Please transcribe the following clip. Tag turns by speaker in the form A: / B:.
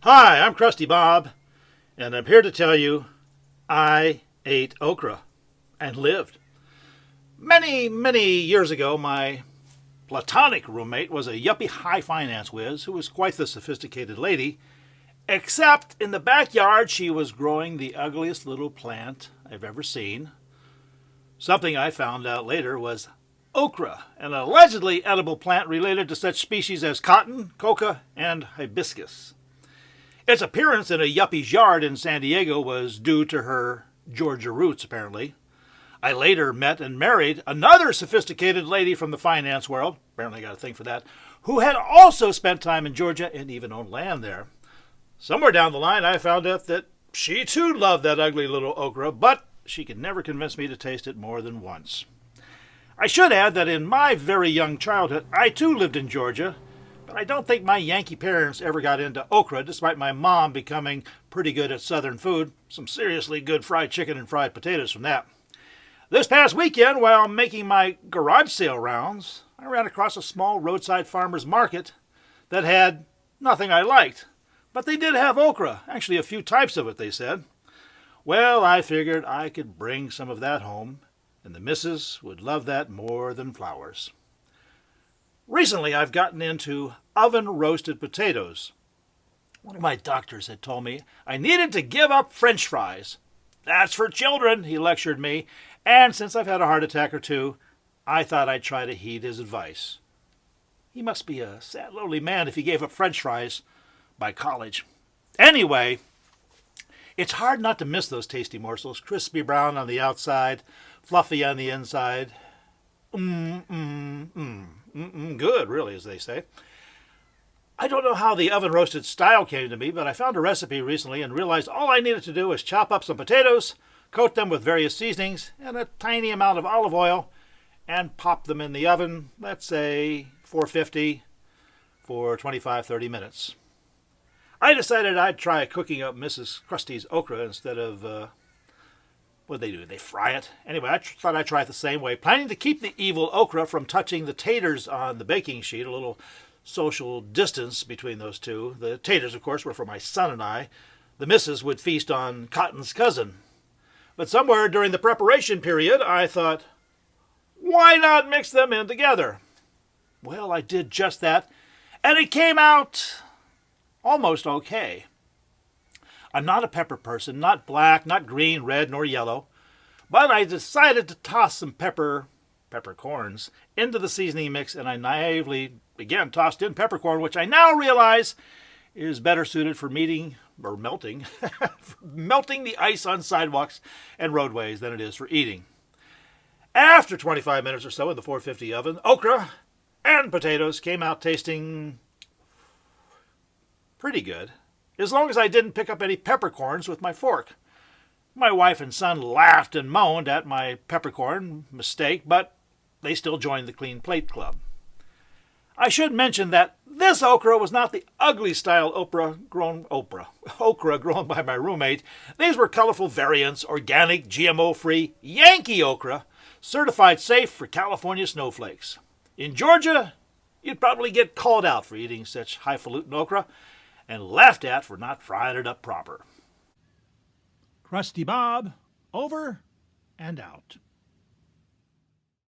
A: Hi, I'm Crusty Bob, and I'm here to tell you I ate okra and lived. Many years ago, my platonic roommate was a yuppie high finance whiz who was quite the sophisticated lady, except in the backyard she was growing the ugliest little plant I've ever seen. Something I found out later was okra, an allegedly edible plant related to such species as cotton, coca, and hibiscus. Its appearance in a yuppie's yard in San Diego was due to her Georgia roots, apparently. I later met and married another sophisticated lady from the finance world, apparently got a thing for that, who had also spent time in Georgia and even owned land there. Somewhere down the line, I found out that she too loved that ugly little okra, but she could never convince me to taste it more than once. I should add that in my very young childhood, I too lived in Georgia, but I don't think my Yankee parents ever got into okra, despite my mom becoming pretty good at Southern food. Some seriously good fried chicken and fried potatoes from that. This past weekend, while making my garage sale rounds, I ran across a small roadside farmer's market that had nothing I liked. But they did have okra, actually a few types of it, they said. Well, I figured I could bring some of that home, and the missus would love that more than flowers. Recently, I've gotten into oven-roasted potatoes. One of my doctors had told me I needed to give up French fries. That's for children, he lectured me, and since I've had a heart attack or two, I thought I'd try to heed his advice. He must be a sad, lonely man if he gave up French fries by college. Anyway, it's hard not to miss those tasty morsels, crispy brown on the outside, fluffy on the inside. Good, really, as they say. I don't know how the oven-roasted style came to me, but I found a recipe recently and realized all I needed to do was chop up some potatoes, coat them with various seasonings and a tiny amount of olive oil, and pop them in the oven, let's say 450 for 25-30 minutes. I decided I'd try cooking up Mrs. Krusty's okra instead of, what do? They fry it? Anyway, I thought I'd try it the same way, planning to keep the evil okra from touching the taters on the baking sheet, a little social distance between those two. The taters, of course, were for my son and I. The missus would feast on Cotton's cousin. But somewhere during the preparation period, I thought, why not mix them in together? Well, I did just that, and it came out almost okay. I'm not a pepper person, not black, not green, red, nor yellow, but I decided to toss some peppercorns into the seasoning mix, and I naively, again, tossed in peppercorn, which I now realize is better suited for melting the ice on sidewalks and roadways than it is for eating. After 25 minutes or so in the 450 oven, okra and potatoes came out tasting pretty good, as long as I didn't pick up any peppercorns with my fork. My wife and son laughed and moaned at my peppercorn mistake, but they still joined the Clean Plate Club. I should mention that this okra was not the ugly style okra grown by my roommate. These were colorful variants, organic, GMO-free Yankee okra, certified safe for California snowflakes. In Georgia, you'd probably get called out for eating such highfalutin okra and laughed at for not frying it up proper. Crusty Bob, over and out.